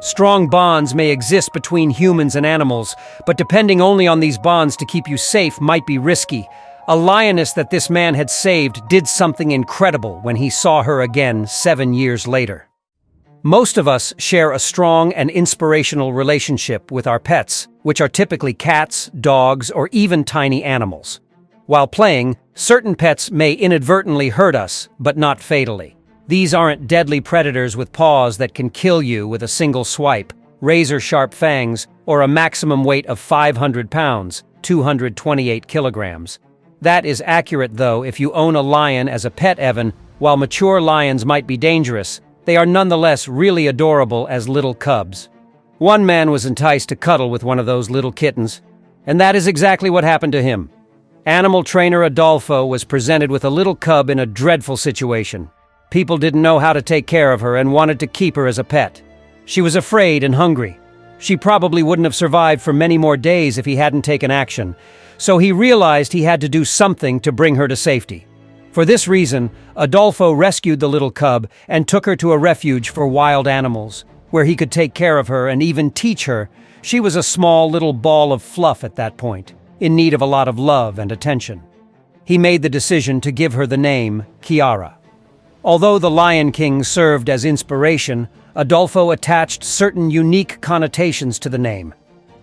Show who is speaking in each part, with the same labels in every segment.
Speaker 1: Strong bonds may exist between humans and animals, but depending only on these bonds to keep you safe might be risky. A lioness that this man had saved did something incredible when he saw her again 7 years later. Most of us share a strong and inspirational relationship with our pets, which are typically cats, dogs, or even tiny animals. While playing, certain pets may inadvertently hurt us, but not fatally. These aren't deadly predators with paws that can kill you with a single swipe, razor-sharp fangs, or a maximum weight of 500 pounds, 228 kilograms. That is accurate, though. If you own a lion as a pet, Evan, while mature lions might be dangerous, they are nonetheless really adorable as little cubs. One man was enticed to cuddle with one of those little kittens, and that is exactly what happened to him. Animal trainer Adolfo was presented with a little cub in a dreadful situation. People didn't know how to take care of her and wanted to keep her as a pet. She was afraid and hungry. She probably wouldn't have survived for many more days if he hadn't taken action, so he realized he had to do something to bring her to safety. For this reason, Adolfo rescued the little cub and took her to a refuge for wild animals, where he could take care of her and even teach her. She was a small little ball of fluff at that point, in need of a lot of love and attention. He made the decision to give her the name Kiara. Although the Lion King served as inspiration, Adolfo attached certain unique connotations to the name.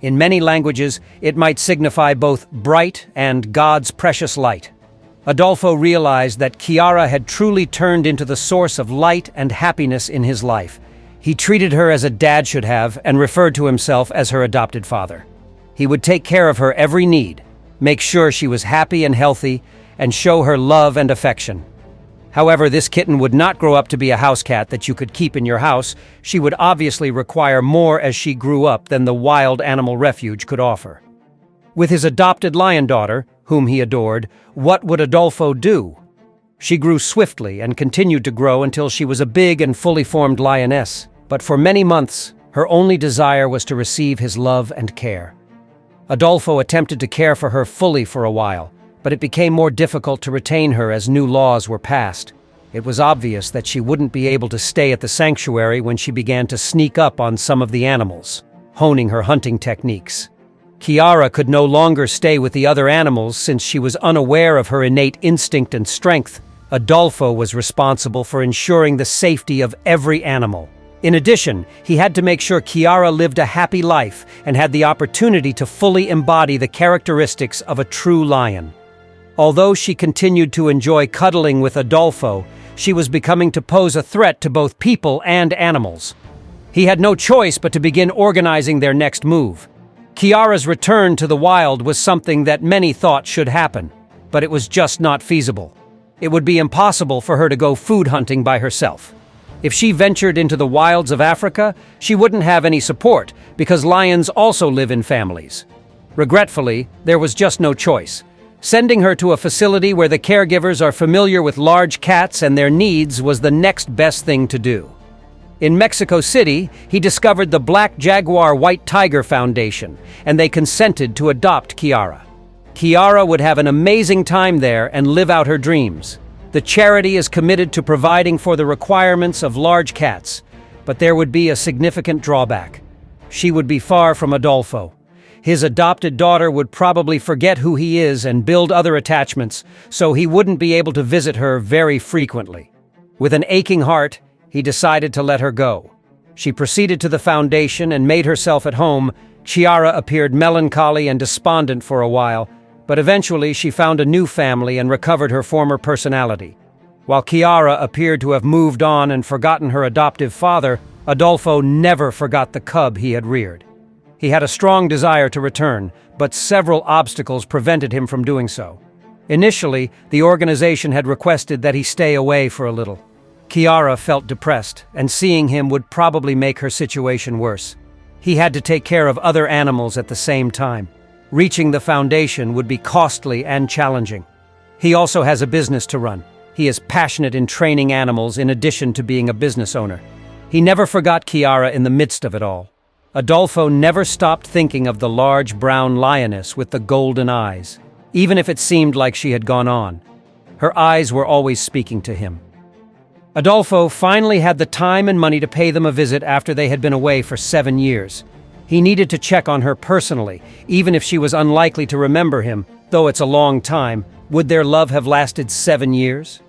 Speaker 1: In many languages, it might signify both bright and God's precious light. Adolfo realized that Kiara had truly turned into the source of light and happiness in his life. He treated her as a dad should have and referred to himself as her adopted father. He would take care of her every need, make sure she was happy and healthy, and show her love and affection. However, this kitten would not grow up to be a house cat that you could keep in your house. She would obviously require more as she grew up than the wild animal refuge could offer. With his adopted lion daughter, whom he adored, what would Adolfo do? She grew swiftly and continued to grow until she was a big and fully formed lioness. But for many months, her only desire was to receive his love and care. Adolfo attempted to care for her fully for a while, but it became more difficult to retain her as new laws were passed. It was obvious that she wouldn't be able to stay at the sanctuary when she began to sneak up on some of the animals, honing her hunting techniques. Kiara could no longer stay with the other animals since she was unaware of her innate instinct and strength. Adolfo was responsible for ensuring the safety of every animal. In addition, he had to make sure Kiara lived a happy life and had the opportunity to fully embody the characteristics of a true lion. Although she continued to enjoy cuddling with Adolfo, she was becoming to pose a threat to both people and animals. He had no choice but to begin organizing their next move. Kiara's return to the wild was something that many thought should happen, but it was just not feasible. It would be impossible for her to go food hunting by herself. If she ventured into the wilds of Africa, she wouldn't have any support because lions also live in families. Regretfully, there was just no choice. Sending her to a facility where the caregivers are familiar with large cats and their needs was the next best thing to do. In Mexico City, he discovered the Black Jaguar White Tiger Foundation, and they consented to adopt Kiara. Kiara would have an amazing time there and live out her dreams. The charity is committed to providing for the requirements of large cats, but there would be a significant drawback. She would be far from Adolfo. His adopted daughter would probably forget who he is and build other attachments, so he wouldn't be able to visit her very frequently. With an aching heart, he decided to let her go. She proceeded to the foundation and made herself at home. Kiara appeared melancholy and despondent for a while, but eventually she found a new family and recovered her former personality. While Kiara appeared to have moved on and forgotten her adoptive father, Adolfo never forgot the cub he had reared. He had a strong desire to return, but several obstacles prevented him from doing so. Initially, the organization had requested that he stay away for a little. Kiara felt depressed, and seeing him would probably make her situation worse. He had to take care of other animals at the same time. Reaching the foundation would be costly and challenging. He also has a business to run. He is passionate in training animals in addition to being a business owner. He never forgot Kiara in the midst of it all. Adolfo never stopped thinking of the large brown lioness with the golden eyes, even if it seemed like she had gone on. Her eyes were always speaking to him. Adolfo finally had the time and money to pay them a visit after they had been away for 7 years. He needed to check on her personally, even if she was unlikely to remember him, though it's a long time. Would their love have lasted 7 years?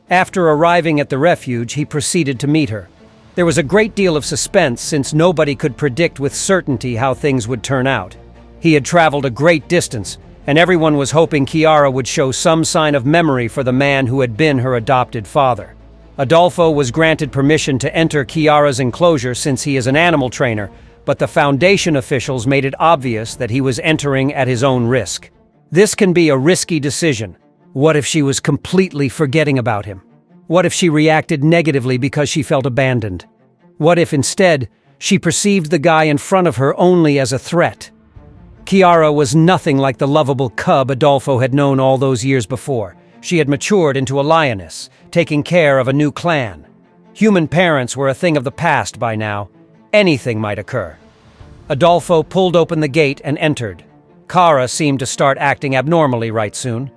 Speaker 1: After arriving at the refuge, he proceeded to meet her. There was a great deal of suspense since nobody could predict with certainty how things would turn out. He had traveled a great distance, and everyone was hoping Chiara would show some sign of memory for the man who had been her adopted father. Adolfo was granted permission to enter Chiara's enclosure since he is an animal trainer, but the Foundation officials made it obvious that he was entering at his own risk. This can be a risky decision. What if she was completely forgetting about him? What if she reacted negatively because she felt abandoned? What if instead, she perceived the guy in front of her only as a threat? Chiara was nothing like the lovable cub Adolfo had known all those years before. She had matured into a lioness, taking care of a new clan. Human parents were a thing of the past by now. Anything might occur. Adolfo pulled open the gate and entered. Chiara seemed to start acting abnormally right soon.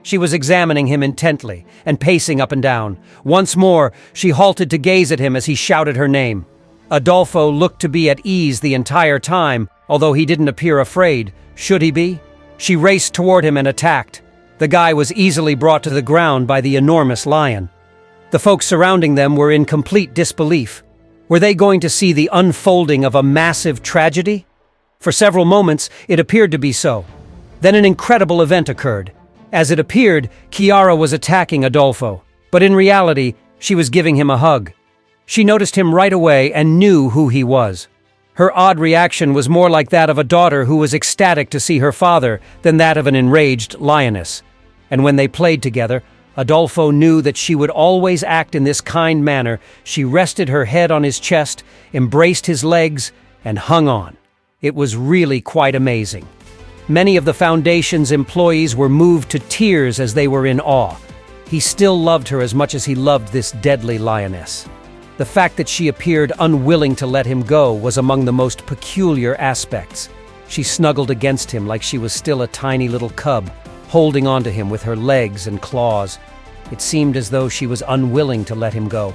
Speaker 1: She was examining him intently and pacing up and down. Once more, she halted to gaze at him as he shouted her name. Adolfo looked to be at ease the entire time, although he didn't appear afraid. Should he be? She raced toward him and attacked. The guy was easily brought to the ground by the enormous lion. The folks surrounding them were in complete disbelief. Were they going to see the unfolding of a massive tragedy? For several moments, it appeared to be so. Then an incredible event occurred. As it appeared, Chiara was attacking Adolfo, but in reality, she was giving him a hug. She noticed him right away and knew who he was. Her odd reaction was more like that of a daughter who was ecstatic to see her father than that of an enraged lioness. And when they played together, Adolfo knew that she would always act in this kind manner. She rested her head on his chest, embraced his legs, and hung on. It was really quite amazing. Many of the Foundation's employees were moved to tears as they were in awe. He still loved her as much as he loved this deadly lioness. The fact that she appeared unwilling to let him go was among the most peculiar aspects. She snuggled against him like she was still a tiny little cub, holding onto him with her legs and claws. It seemed as though she was unwilling to let him go.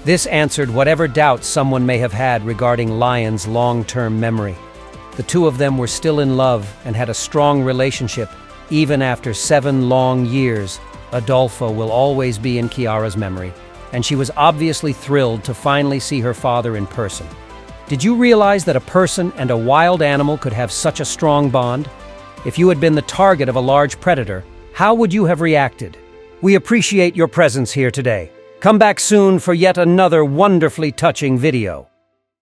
Speaker 1: This answered whatever doubts someone may have had regarding Lion's long-term memory. The two of them were still in love and had a strong relationship, even after 7 long years. Adolfo will always be in Chiara's memory, and she was obviously thrilled to finally see her father in person. Did you realize that a person and a wild animal could have such a strong bond? If you had been the target of a large predator, how would you have reacted? We appreciate your presence here today. Come back soon for yet another wonderfully touching video.